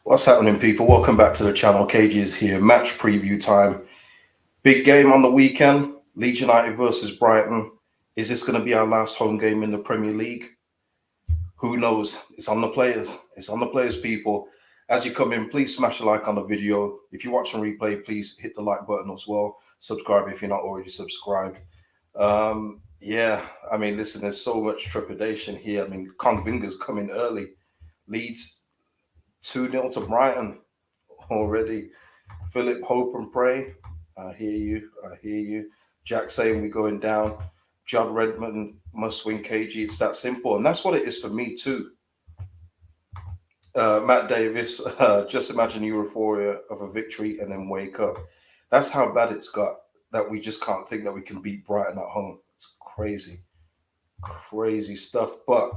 What's happening, people? Welcome back to the channel. KG is here. Match preview time. Big game on the weekend. Leeds United versus Brighton. Is this going to be our last home game in the Premier League? Who knows? It's on the players. It's on the players, people. As you come in, please smash a like on the video. If you're watching replay, please hit the like button as well. Subscribe if you're not already subscribed. Yeah, I mean, listen, there's so much trepidation here. I mean, Vinger's coming early. Leeds 2-0 to Brighton already. Philip, hope and pray. I hear you. I hear you. Jack saying we're going down. Judd Redmond must win KG. It's that simple. And that's what it is for me too. Matt Davis, just imagine euphoria of a victory and then wake up. That's how bad it's got, that we just can't think that we can beat Brighton at home. It's crazy. Crazy stuff. But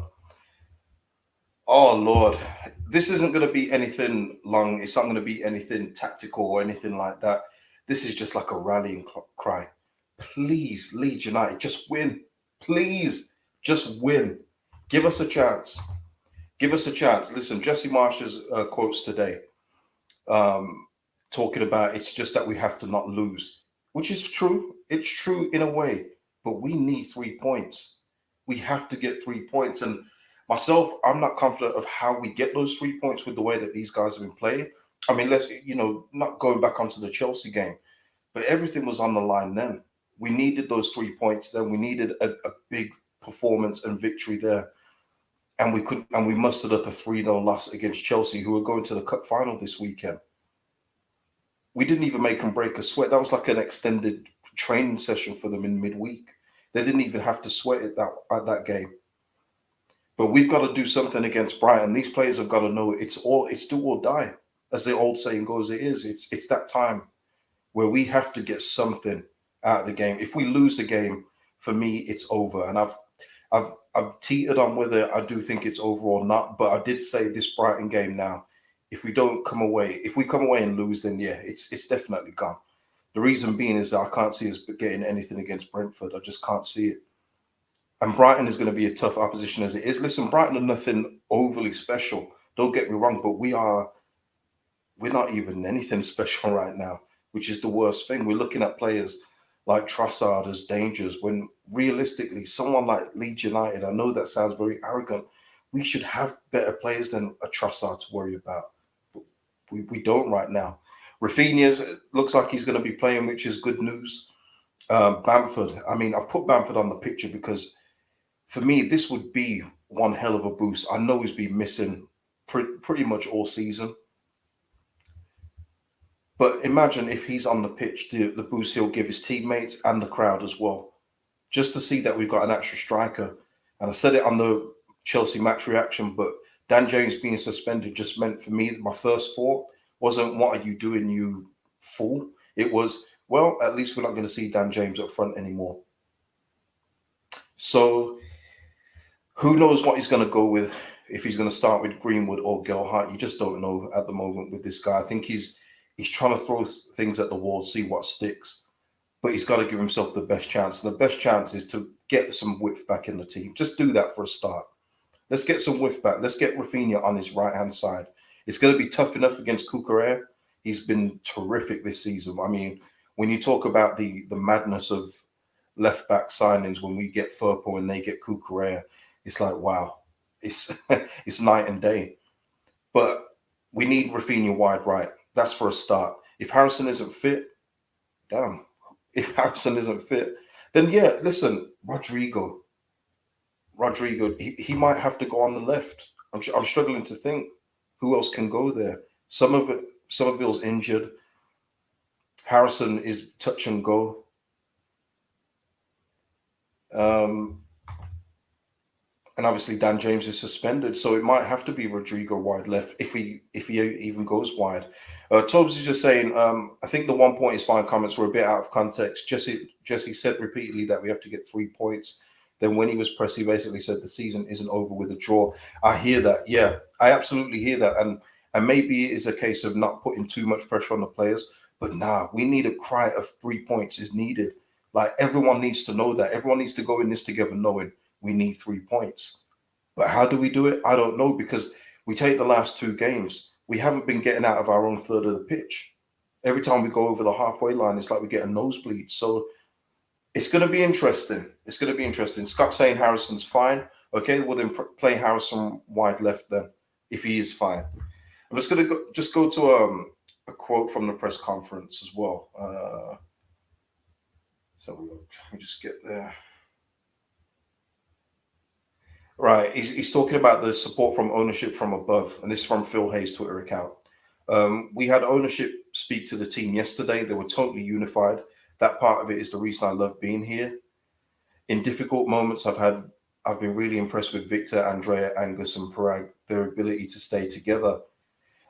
oh, Lord, this isn't going to be anything long. It's not going to be anything tactical or anything like that. This is just like a rallying cry. Please, Leeds United, just win. Please, just win. Give us a chance. Give us a chance. Listen, Jesse Marsh's quotes today, talking about it's just that we have to not lose, which is true. It's true in a way, but we need 3 points. We have to get 3 points. And myself, I'm not confident of how we get those 3 points with the way that these guys have been playing. I mean, let's, not going back onto the Chelsea game, but everything was on the line then. We needed those 3 points then. We needed a big performance and victory there. And we mustered up a 3-0 loss against Chelsea, who are going to the cup final this weekend. We didn't even make them break a sweat. That was like an extended training session for them in midweek. They didn't even have to sweat at that game. But we've got to do something against Brighton. These players have got to know it's do or die. As the old saying goes, it's that time where we have to get something out of the game. If we lose the game, for me, it's over. And I've teetered on whether I do think it's over or not. But I did say this Brighton game now, if we come away and lose, then yeah, it's definitely gone. The reason being is that I can't see us getting anything against Brentford. I just can't see it. And Brighton is going to be a tough opposition as it is. Listen, Brighton are nothing overly special. Don't get me wrong, but we're not even anything special right now, which is the worst thing. We're looking at players like Trossard as dangers when realistically, someone like Leeds United, I know that sounds very arrogant, we should have better players than a Trossard to worry about. But we don't right now. Rafinha looks like he's going to be playing, which is good news. Bamford, I mean, I've put Bamford on the picture because for me, this would be one hell of a boost. I know he's been missing pretty much all season. But imagine if he's on the pitch, the boost he'll give his teammates and the crowd as well. Just to see that we've got an extra striker. And I said it on the Chelsea match reaction, but Dan James being suspended just meant for me that my first thought wasn't, what are you doing, you fool? It was, well, at least we're not going to see Dan James up front anymore. So who knows what he's going to go with, if he's going to start with Greenwood or Gelhardt. You just don't know at the moment with this guy. I think he's trying to throw things at the wall, see what sticks. But he's got to give himself the best chance. And the best chance is to get some width back in the team. Just do that for a start. Let's get some width back. Let's get Rafinha on his right-hand side. It's going to be tough enough against Cucurella. He's been terrific this season. I mean, when you talk about the madness of left-back signings, when we get Firpo and they get Cucurella, it's like, wow, it's it's night and day. But we need Rafinha wide right. That's for a start. If Harrison isn't fit, damn. If Harrison isn't fit, then yeah, listen, Rodrigo, he might have to go on the left. I'm struggling to think who else can go there. Somerville's injured. Harrison is touch and go. And obviously Dan James is suspended, so it might have to be Rodrigo wide left if he even goes wide. Tobbs is just saying, I think the 1 point is fine comments were a bit out of context. Jesse said repeatedly that we have to get 3 points. Then when he was pressed, he basically said the season isn't over with a draw. I hear that. Yeah, I absolutely hear that. And maybe it is a case of not putting too much pressure on the players. But nah, we need a cry of 3 points is needed. Like, everyone needs to know that. Everyone needs to go in this together knowing we need 3 points. But how do we do it? I don't know, because we take the last 2 games. we haven't been getting out of our own third of the pitch. Every time we go over the halfway line, it's like we get a nosebleed. So it's going to be interesting. It's going to be interesting. Scott's saying Harrison's fine. Okay, well then play Harrison wide left then, if he is fine. I'm just going to go to a quote from the press conference as well. So let me just get there. Right, he's talking about the support from ownership from above, and this is from Phil Hayes' Twitter account. We had ownership speak to the team yesterday. They were totally unified. That part of it is the reason I love being here. In difficult moments, I've been really impressed with Victor, Andrea, Angus, and Parag, their ability to stay together.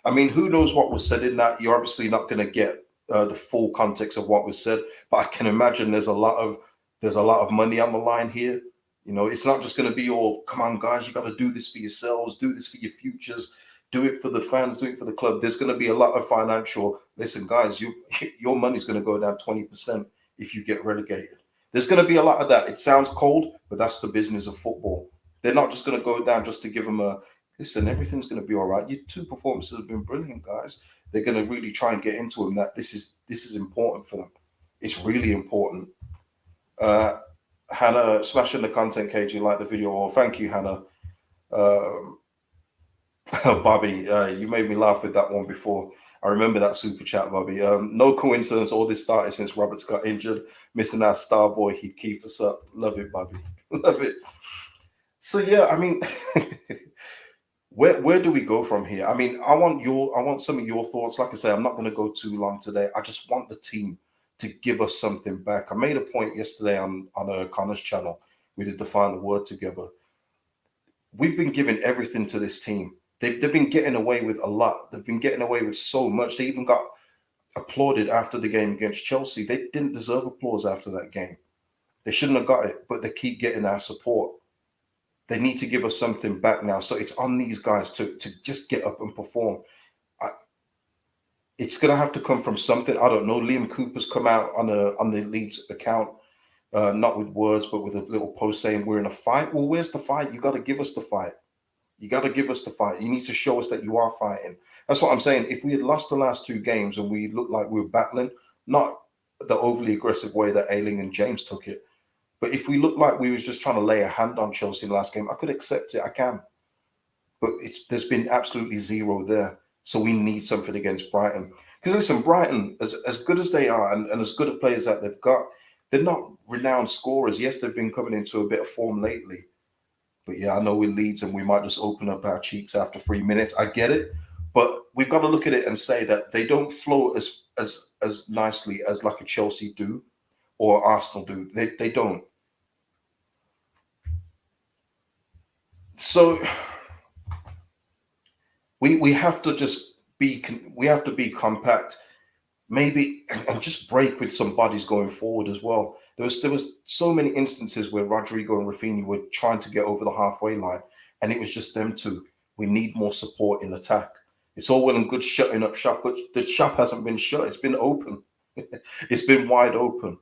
I mean, who knows what was said in that? You're obviously not going to get the full context of what was said, but I can imagine there's a lot of money on the line here. You know, it's not just going to be all, come on, guys, you got to do this for yourselves, do this for your futures, do it for the fans, do it for the club. There's going to be a lot of financial, listen, guys, your money's going to go down 20% if you get relegated. There's going to be a lot of that. It sounds cold, but that's the business of football. They're not just going to go down just to give them a, listen, everything's going to be all right. Your two performances have been brilliant, guys. They're going to really try and get into them that this is important for them. It's really important. Hannah, smashing the content cage, you like the video. Oh, thank you, Hannah. Bobby, you made me laugh with that one before. I remember that super chat, Bobby. No coincidence, all this started since Roberts got injured. Missing our star boy, he'd keep us up. Love it, Bobby. Love it. So yeah, I mean, where do we go from here? I mean, I want some of your thoughts. Like I say, I'm not going to go too long today. I just want the team to give us something back. I made a point yesterday on Connor's channel. We did the final word together. We've been giving everything to this team. They've been getting away with a lot. They've been getting away with so much. They even got applauded after the game against Chelsea. They didn't deserve applause after that game. They shouldn't have got it, but they keep getting our support. They need to give us something back now. So it's on these guys to just get up and perform. It's going to have to come from something. I don't know. Liam Cooper's come out on the Leeds account, not with words, but with a little post saying we're in a fight. Well, where's the fight? You got to give us the fight. You got to give us the fight. You need to show us that you are fighting. That's what I'm saying. If we had lost the last two games and we looked like we were battling, not the overly aggressive way that Ayling and James took it, but if we looked like we was just trying to lay a hand on Chelsea in the last game, I could accept it. I can. But there's been absolutely zero there. So we need something against Brighton. Because listen, Brighton, as good as they are and as good of players that they've got, they're not renowned scorers. Yes, they've been coming into a bit of form lately. But yeah, I know with Leeds and we might just open up our cheeks after 3 minutes. I get it. But we've got to look at it and say that they don't flow as nicely as like a Chelsea do or Arsenal do. They don't. So we have to just be compact, maybe, and just break with some bodies going forward as well. There was so many instances where Rodrigo and Rafinha were trying to get over the halfway line, and it was just them two. We need more support in attack. It's all well and good shutting up shop, but the shop hasn't been shut. It's been open. It's been wide open.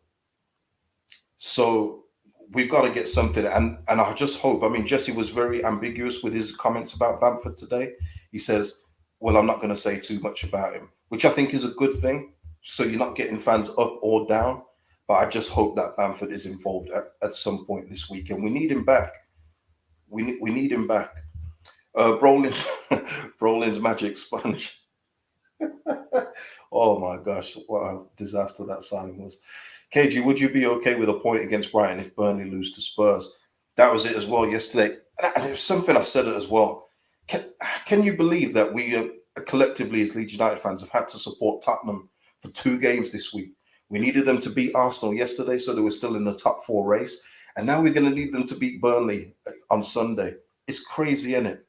So we've got to get something. And I just hope, I mean, Jesse was very ambiguous with his comments about Bamford today. He says, well, I'm not going to say too much about him, which I think is a good thing. So you're not getting fans up or down. But I just hope that Bamford is involved at some point this weekend. We need him back. We need him back. Brolin's magic sponge. Oh my gosh, what a disaster that signing was. KG, would you be okay with a point against Brighton if Burnley lose to Spurs? That was it as well yesterday. And it was something I said it as well. Can you believe that we collectively as Leeds United fans have had to support Tottenham for 2 games this week? We needed them to beat Arsenal yesterday, so they were still in the top 4 race. And now we're going to need them to beat Burnley on Sunday. It's crazy, isn't it?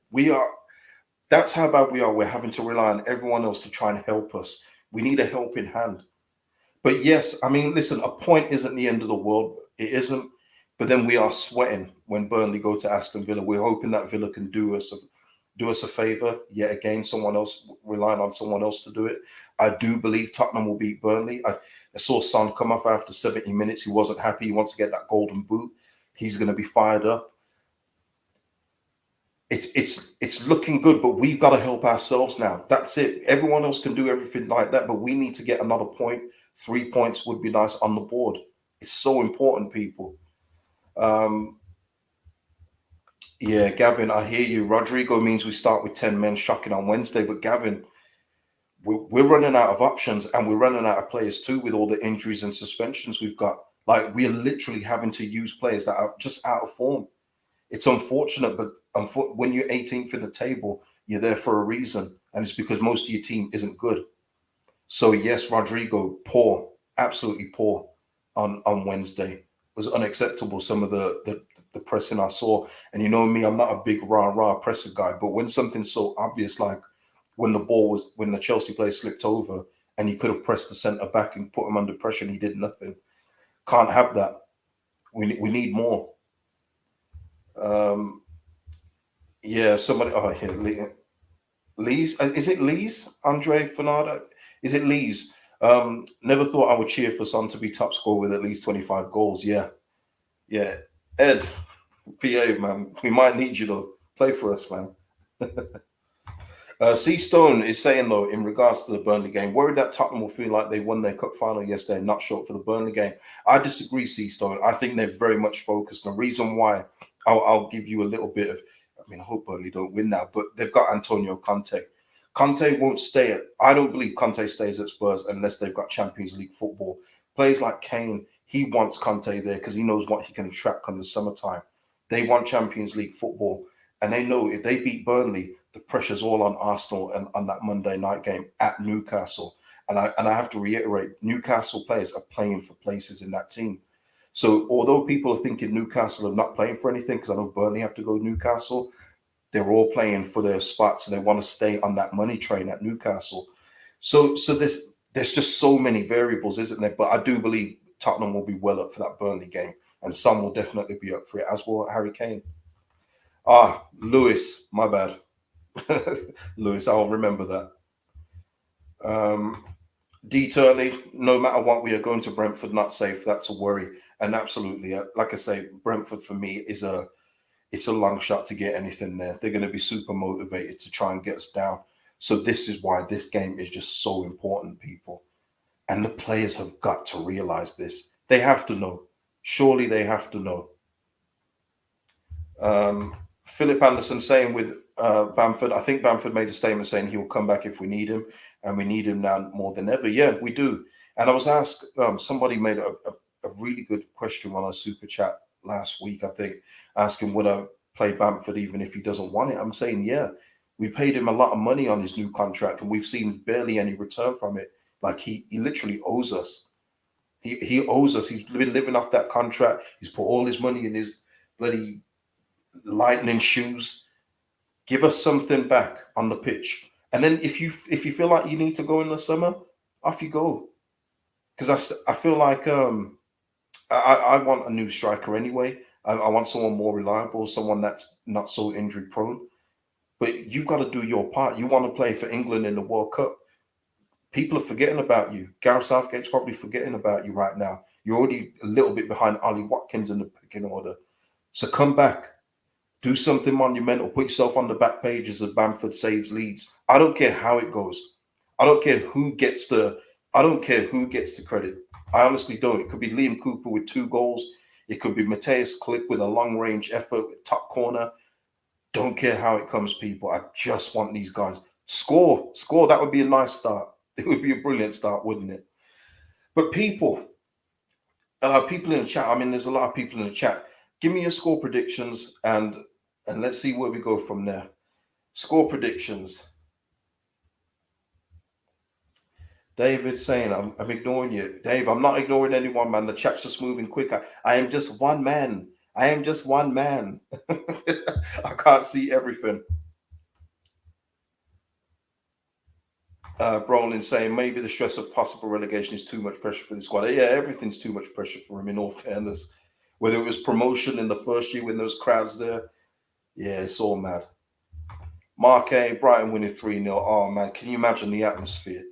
That's how bad we are. We're having to rely on everyone else to try and help us. We need a helping hand. But yes, I mean, listen, a point isn't the end of the world. It isn't. But then we are sweating when Burnley go to Aston Villa. We're hoping that Villa can do us a favor. Yet again, relying on someone else to do it. I do believe Tottenham will beat Burnley. I saw Son come off after 70 minutes. He wasn't happy. He wants to get that golden boot. He's going to be fired up. it's looking good, but we've got to help ourselves now. That's it. Everyone else can do everything like that, but we need to get another point. 3 points would be nice on the board. It's so important, people. Um, yeah, Gavin, I hear you. Rodrigo means we start with 10 men shocking on Wednesday, but Gavin, we're running out of options and we're running out of players too with all the injuries and suspensions we've got. Like, we're literally having to use players that are just out of form. It's unfortunate, but when you're 18th in the table, you're there for a reason, and it's because most of your team isn't good. So yes, Rodrigo, poor, absolutely poor on Wednesday. It was unacceptable. Some of the pressing I saw, and you know me, I'm not a big rah presser guy, but when something's so obvious, like when the Chelsea player slipped over, and he could have pressed the centre back and put him under pressure, and he did nothing. Can't have that. We need more. Um, yeah, somebody. Oh, here, Lee's. Is it Lee's? Andre Fernando. Is it Lee's? Never thought I would cheer for Son to be top scorer with at least 25 goals. Yeah, yeah. Ed, behave, man. We might need you though. Play for us, man. C Stone is saying though, in regards to the Burnley game, worried that Tottenham will feel like they won their cup final yesterday and not show up for the Burnley game. I disagree, C Stone. I think they're very much focused. The reason why, I'll give you a little bit of. I mean, I hope Burnley don't win now, but they've got Antonio Conte. Conte won't stay at. I don't believe Conte stays at Spurs unless they've got Champions League football. Players like Kane, he wants Conte there because he knows what he can attract come the summertime. They want Champions League football, and they know if they beat Burnley, the pressure's all on Arsenal and on that Monday night game at Newcastle. And I have to reiterate, Newcastle players are playing for places in that team. So although people are thinking Newcastle are not playing for anything, because I know Burnley have to go to Newcastle, they're all playing for their spots and they want to stay on that money train at Newcastle. So there's just so many variables, isn't there? But I do believe Tottenham will be well up for that Burnley game, and Son will definitely be up for it, as will Harry Kane. Ah, Lewis, my bad. Lewis, I'll remember that. D Turley, no matter what, we are going to Brentford, not safe. That's a worry. And absolutely, like I say, Brentford for me it's a long shot to get anything there. They're going to be super motivated to try and get us down. So this is why this game is just so important, people. And the players have got to realize this. They have to know. Surely they have to know. Philip Anderson saying with Bamford, I think Bamford made a statement saying he will come back if we need him, and we need him now more than ever. Yeah, we do. And I was asked, somebody made a really good question on our super chat last week, I think, asking would I play Bamford even if he doesn't want it. I'm saying, yeah, we paid him a lot of money on his new contract, and we've seen barely any return from it. Like he literally owes us. He owes us. He's been living off that contract. He's put all his money in his bloody lightning shoes. Give us something back on the pitch, and then if you feel like you need to go in the summer, off you go. Because I feel like I want a new striker anyway. I want someone more reliable, someone that's not so injury prone. But you've got to do your part. You want to play for England in the World Cup. People are forgetting about you. Gareth Southgate's probably forgetting about you right now. You're already a little bit behind Ollie Watkins in the picking order. So come back. Do something monumental. Put yourself on the back pages of Bamford saves Leeds. I don't care how it goes. I don't care who gets the credit. I honestly don't. It could be Liam Cooper with 2 goals. It could be Mateus Click with a long-range effort with top corner. Don't care how it comes, people. I just want these guys. Score. That would be a nice start. It would be a brilliant start, wouldn't it? But people in the chat, I mean, there's a lot of people in the chat. Give me your score predictions and let's see where we go from there. Score predictions. David saying, I'm ignoring you. Dave, I'm not ignoring anyone, man. The chat's just moving quicker. I am just one man. I can't see everything. Brolin saying, maybe the stress of possible relegation is too much pressure for the squad. Yeah, everything's too much pressure for him, in all fairness. Whether it was promotion in the first year when those crowds there. Yeah, it's all mad. Mark A, Brighton winning 3-0. Oh, man, can you imagine the atmosphere?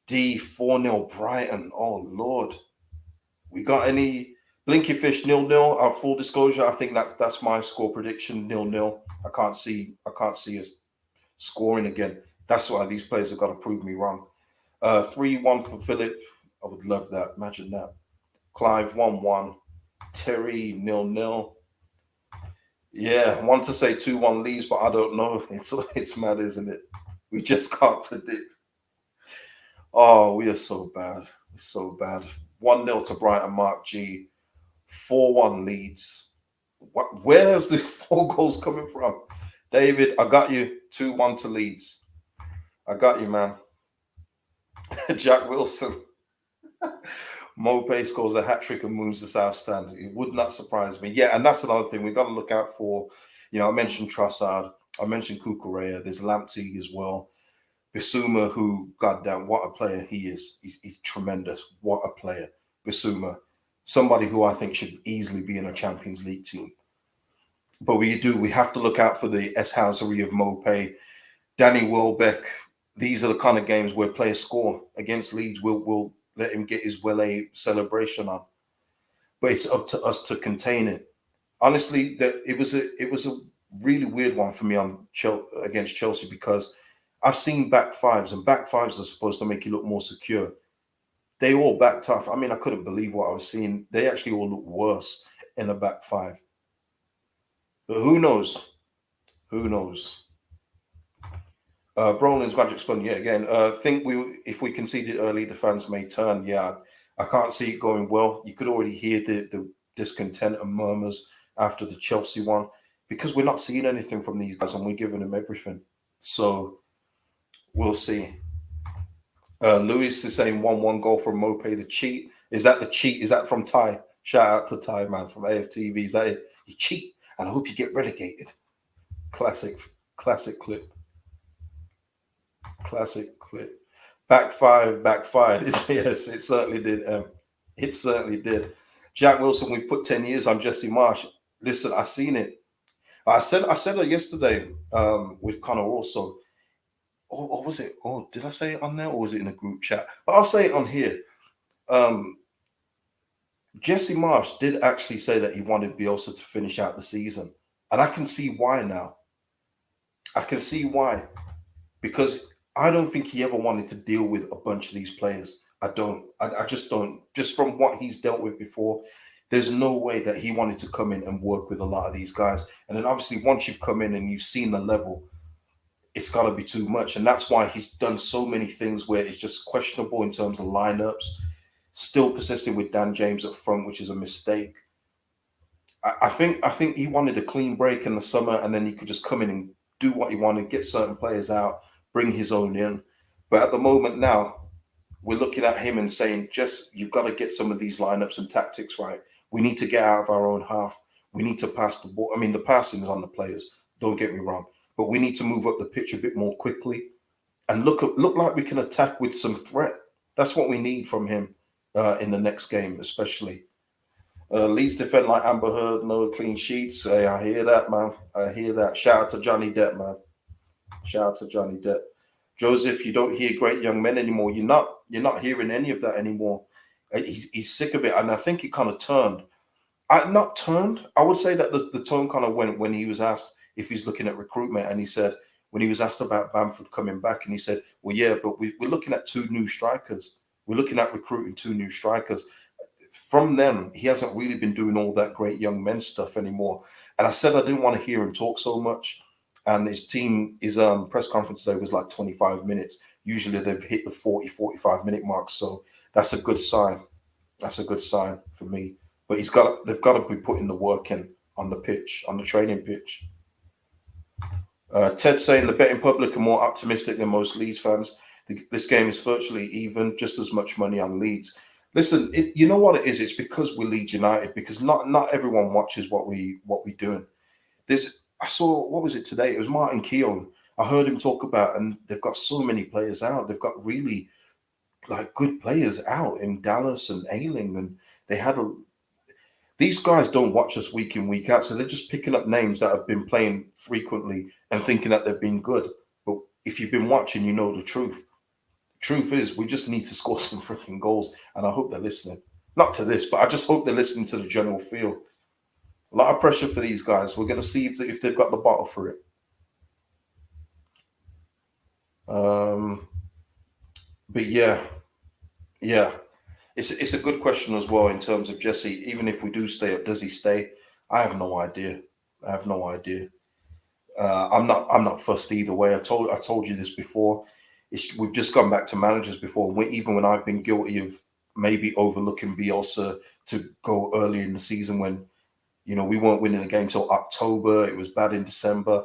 D, 4-0 Brighton. Oh, Lord. We got any Blinky Fish 0-0? Our full disclosure, I think that's my score prediction, 0-0. I can't see us scoring again. That's why these players have got to prove me wrong. 3-1 for Philip. I would love that. Imagine that. Clive 1-1. Terry 0-0. Yeah, I want to say 2-1 Leeds, but I don't know. It's mad, isn't it? We just can't predict. Oh, we are so bad. We're so bad. 1-0 to Brighton, Mark G. 4-1 Leeds. Where's the 4 goals coming from? David, I got you. 2-1 to Leeds. I got you, man. Jack Wilson. Mopé scores a hat-trick and moves the South Stand. It would not surprise me. Yeah, and that's another thing we've got to look out for. You know, I mentioned Trossard. I mentioned Cucurella. There's Lamptey as well. Bissouma, who, goddamn, what a player he is. He's tremendous. What a player. Bissouma. Somebody who I think should easily be in a Champions League team. But we have to look out for the S-housery of Mopé. Danny Welbeck. These are the kind of games where players score. Against Leeds, we'll let him get his Wele celebration on. But it's up to us to contain it. Honestly, it was a really weird one for me against Chelsea, because I've seen back fives, and back fives are supposed to make you look more secure. They all backed off. I mean, I couldn't believe what I was seeing. They actually all look worse in a back five. But who knows? Who knows? Brolin's Magic Spun yet again. Think if we conceded early, the fans may turn. Yeah, I can't see it going well. You could already hear the discontent and murmurs after the Chelsea one, because we're not seeing anything from these guys and we're giving them everything. So we'll see. Lewis is saying 1-1 goal from Mopé. The cheat. Is that the cheat? Is that from Ty? Shout out to Ty, man, from AFTV. Is that it? You cheat, and I hope you get relegated. Classic clip. Classic clip. Backfired. Yes, it certainly did. It certainly did. Jack Wilson, we've put 10 years on Jesse Marsh. Listen, I seen it. I said it yesterday with Connor also. Or was it? Oh, did I say it on there, or was it in a group chat? But I'll say it on here. Jesse Marsh did actually say that he wanted Bielsa to finish out the season. And I can see why now. I can see why. Because I don't think he ever wanted to deal with a bunch of these players. I don't. I just don't. Just from what he's dealt with before, there's no way that he wanted to come in and work with a lot of these guys. And then obviously once you've come in and you've seen the level, it's got to be too much. And that's why he's done so many things where it's just questionable in terms of lineups, still persisting with Dan James up front, which is a mistake. I think he wanted a clean break in the summer, and then he could just come in and do what he wanted, get certain players out, bring his own in. But at the moment now, we're looking at him and saying, just, you've got to get some of these lineups and tactics right. We need to get out of our own half. We need to pass the ball. I mean, the passing is on the players, don't get me wrong. But we need to move up the pitch a bit more quickly and look like we can attack with some threat. That's what we need from him in the next game, especially. Leeds defend like Amber Heard, no clean sheets. Hey, I hear that, man. I hear that. Shout out to Johnny Depp, man. Shout out to Johnny Depp. Joseph, you don't hear great young men anymore. You're not hearing any of that anymore. He's sick of it, and I think it kind of turned. Not turned. I would say that the tone kind of went when he was asked if he's looking at recruitment, and he said when he was asked about Bamford coming back, and he said, "Well, yeah, but we're looking at 2 new strikers. We're looking at recruiting 2 new strikers." From then, he hasn't really been doing all that great young men stuff anymore. And I said I didn't want to hear him talk so much. And his press conference today was like 25 minutes. Usually they've hit the 40, 45-minute mark. So that's a good sign. That's a good sign for me. But they've got to be putting the work in on the pitch, on the training pitch. Ted saying the betting public are more optimistic than most Leeds fans. This game is virtually even, just as much money on Leeds. Listen, you know what it is? It's because we're Leeds United, because not everyone watches what we're doing. I saw, what was it today? It was Martin Keown. I heard him talk about, and they've got so many players out. They've got really like good players out in Dallas and Ayling, and these guys don't watch us week in, week out, so they're just picking up names that have been playing frequently and thinking that they've been good. But if you've been watching, you know the truth. Truth is, we just need to score some freaking goals, and I hope they're listening. Not to this, but I just hope they're listening to the general feel. A lot of pressure for these guys. We're going to see if they've got the bottle for it. But yeah, yeah. It's a good question as well in terms of Jesse. Even if we do stay up, does he stay? I have no idea. I have no idea. I'm not fussed either way. I told you this before. We've just gone back to managers before. Even when I've been guilty of maybe overlooking Bielsa to go early in the season when we weren't winning a game till October. It was bad in December.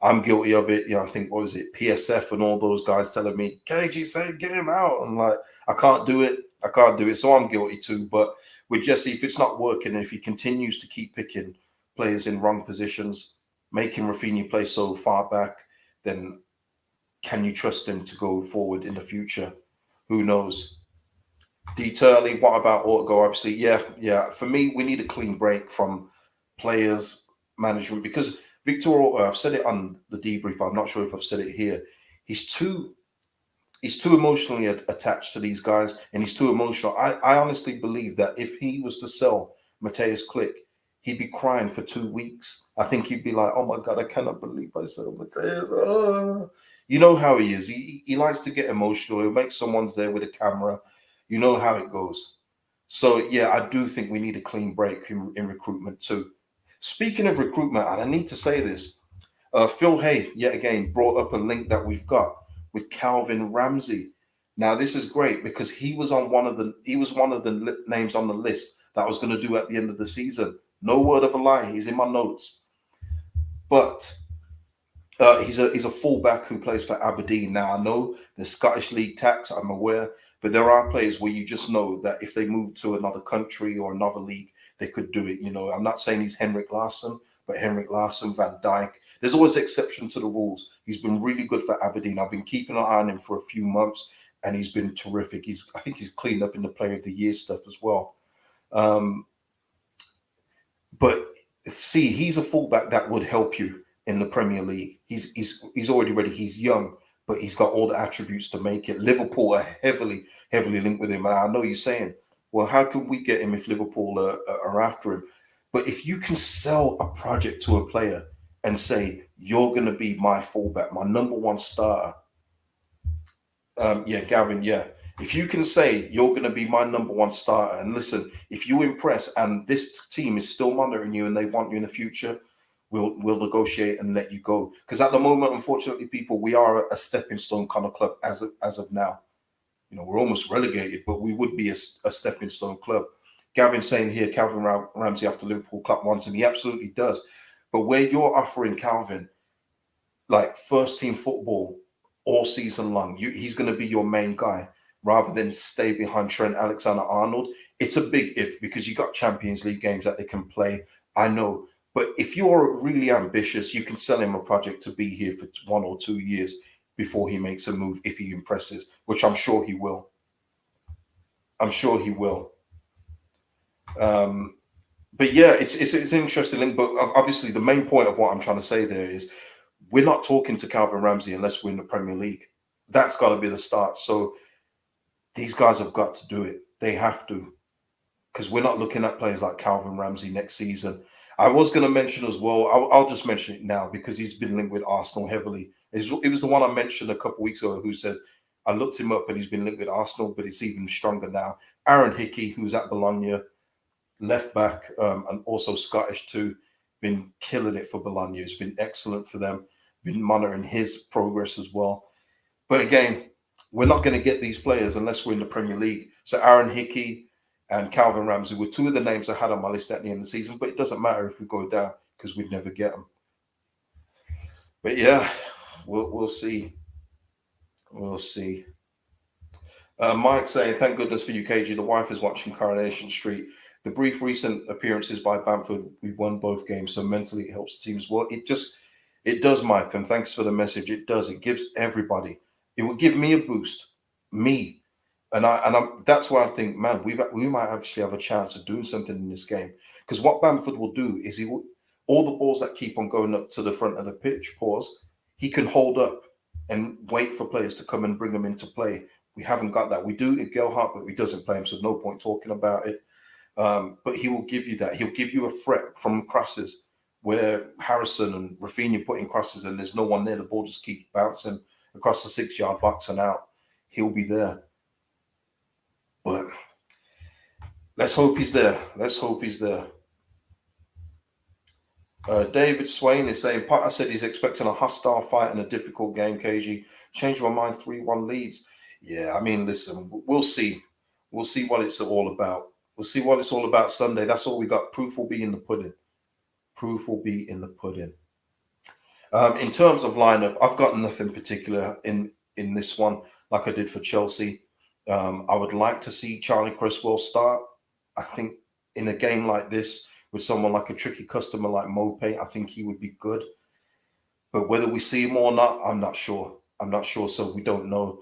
I'm guilty of it. I think, what was it, PSF and all those guys telling me, KG, say get him out. I'm like, I can't do it. I can't do it. So I'm guilty too. But with Jesse, if it's not working, if he continues to keep picking players in wrong positions, making Rafinha play so far back, then can you trust him to go forward in the future? Who knows? D Turley, what about Ortego? Obviously, yeah. For me, we need a clean break from players, management, because Victor Ortego, I've said it on the debrief, but I'm not sure if I've said it here. He's too emotionally attached to these guys, and he's too emotional. I honestly believe that if he was to sell Mateus Click, he'd be crying for 2 weeks. I think he'd be like, "Oh my god, I cannot believe I sold Mateus." Oh. You know how he is. He likes to get emotional. He'll make someone's there with a camera. You know how it goes. So yeah, I do think we need a clean break in recruitment too. Speaking of recruitment, and I need to say this, Phil Hay yet again brought up a link that we've got with Calvin Ramsay. Now this is great because he was one of the names on the list that I was going to do at the end of the season. No word of a lie, he's in my notes. But he's a fullback who plays for Aberdeen. Now I know the Scottish League tax, I'm aware, but there are players where you just know that if they move to another country or another league, they could do it. I'm not saying he's Henrik Larsson, but Henrik Larsson, Van Dijk. There's always exception to the rules. He's been really good for Aberdeen. I've been keeping an eye on him for a few months, and he's been terrific. I think he's cleaned up in the Player of the Year stuff as well. But see, he's a fullback that would help you in the Premier League. He's already ready. He's young, but he's got all the attributes to make it. Liverpool are heavily linked with him, and I know you're saying, well, how can we get him if Liverpool are after him? But if you can sell a project to a player and say you're going to be my fullback, my number one starter, yeah, Gavin, yeah. If you can say you're going to be my number one starter, and listen, if you impress and this team is still monitoring you and they want you in the future, we'll negotiate and let you go. Because at the moment, unfortunately, people, we are a stepping stone kind of club as of now. We're almost relegated, but we would be a stepping stone club. Gavin saying here, Calvin Ramsay after Liverpool Cup wants him. He absolutely does. But where you're offering Calvin like first team football all season long, he's going to be your main guy rather than stay behind Trent Alexander-Arnold. It's a big if because you got Champions League games that they can play. I know. But if you're really ambitious, you can sell him a project to be here for 1 or 2 years before he makes a move if he impresses, which I'm sure he will. I'm sure he will. But yeah, it's an interesting link. But obviously, the main point of what I'm trying to say there is we're not talking to Calvin Ramsay unless we're in the Premier League. That's got to be the start. So these guys have got to do it. They have to. Because we're not looking at players like Calvin Ramsay next season. I was going to mention as well, I'll just mention it now because he's been linked with Arsenal heavily. It was the one I mentioned a couple of weeks ago who says, I looked him up and he's been linked with Arsenal, but it's even stronger now. Aaron Hickey, who's at Bologna, left back, and also Scottish too, been killing it for Bologna. It's been excellent for them, been monitoring his progress as well. But again, we're not going to get these players unless we're in the Premier League. So Aaron Hickey and Calvin Ramsay were two of the names I had on my list at the end of the season, but it doesn't matter if we go down because we'd never get them. But yeah, we'll see. We'll see. Mike saying, thank goodness for you, KG. The wife is watching Coronation Street. The brief recent appearances by Bamford, we won both games, so mentally it helps the team as well. It does, Mike, and thanks for the message. It does. It gives everybody. It will give me a boost, me, and that's why I think, man, we might actually have a chance of doing something in this game. Because what Bamford will do is all the balls that keep on going up to the front of the pitch, he can hold up and wait for players to come and bring them into play. We haven't got that. We do at Gelhardt, but he doesn't play him, so no point talking about it. But he will give you that. He'll give you a threat from crosses where Harrison and Rafinha put in crosses and there's no one there. The ball just keeps bouncing across the 6-yard box and out. He'll be there. But let's hope he's there. Let's hope he's there. David Swain is saying, Potter said he's expecting a hostile fight and a difficult game, KG. Changed my mind, 3-1 Leeds. Yeah, I mean, listen, we'll see. We'll see what it's all about. We'll see what it's all about Sunday. That's all we got. Proof will be in the pudding. Proof will be in the pudding. In terms of lineup, I've got nothing particular in this one, like I did for Chelsea. I would like to see Charlie Cresswell start. I think in a game like this, with someone like a tricky customer like Mopé, I think he would be good. But whether we see him or not, I'm not sure. I'm not sure, so we don't know.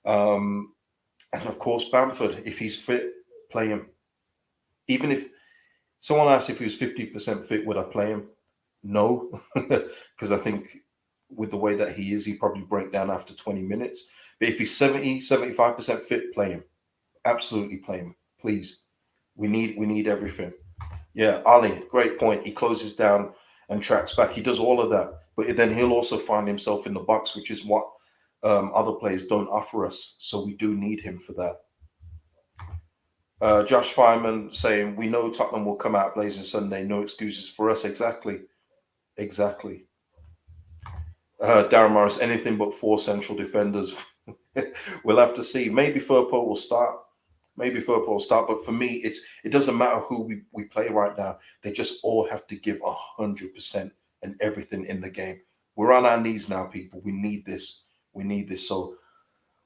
And of course, Bamford, if he's fit, play him. Even if someone asked if he was 50% fit, would I play him? No, because I think with the way that he is, he'd probably break down after 20 minutes. But if he's 70, 75% fit, play him. Absolutely play him, please. We need everything. Yeah, Ali, great point. He closes down and tracks back. He does all of that. But then he'll also find himself in the box, which is what other players don't offer us. So we do need him for that. Josh Fireman saying, we know Tottenham will come out blazing Sunday. No excuses for us. Exactly. Exactly. Darren Morris, anything but 4 central defenders. We'll have to see. Maybe Firpo will start. But for me, it doesn't matter who we play right now. They just all have to give 100% and everything in the game. We're on our knees now, people. We need this. We need this. So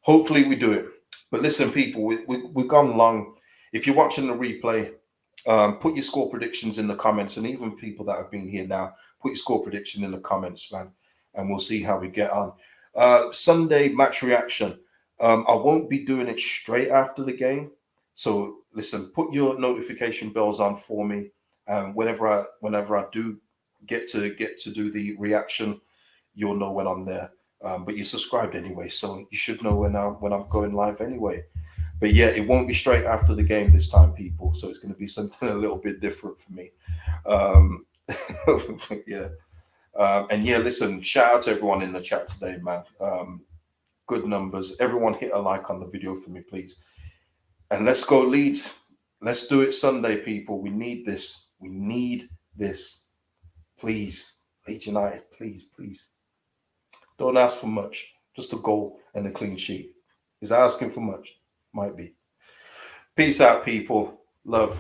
hopefully we do it. But listen, people, we've gone long. If you're watching the replay, put your score predictions in the comments, and even people that have been here now, put your score prediction in the comments, man, and we'll see how we get on. Sunday match reaction. I won't be doing it straight after the game. So listen, put your notification bells on for me. And whenever I do get to do the reaction, you'll know when I'm there. But you're subscribed anyway, so you should know when I'm going live anyway. But yeah, it won't be straight after the game this time, people. So it's going to be something a little bit different for me. Yeah. And yeah, listen, shout out to everyone in the chat today, man. Good numbers. Everyone hit a like on the video for me, please. And let's go Leeds. Let's do it Sunday, people. We need this. We need this. Please. Leeds United, please, please. Don't ask for much. Just a goal and a clean sheet. Is asking for much? Might be. Peace out, people. Love.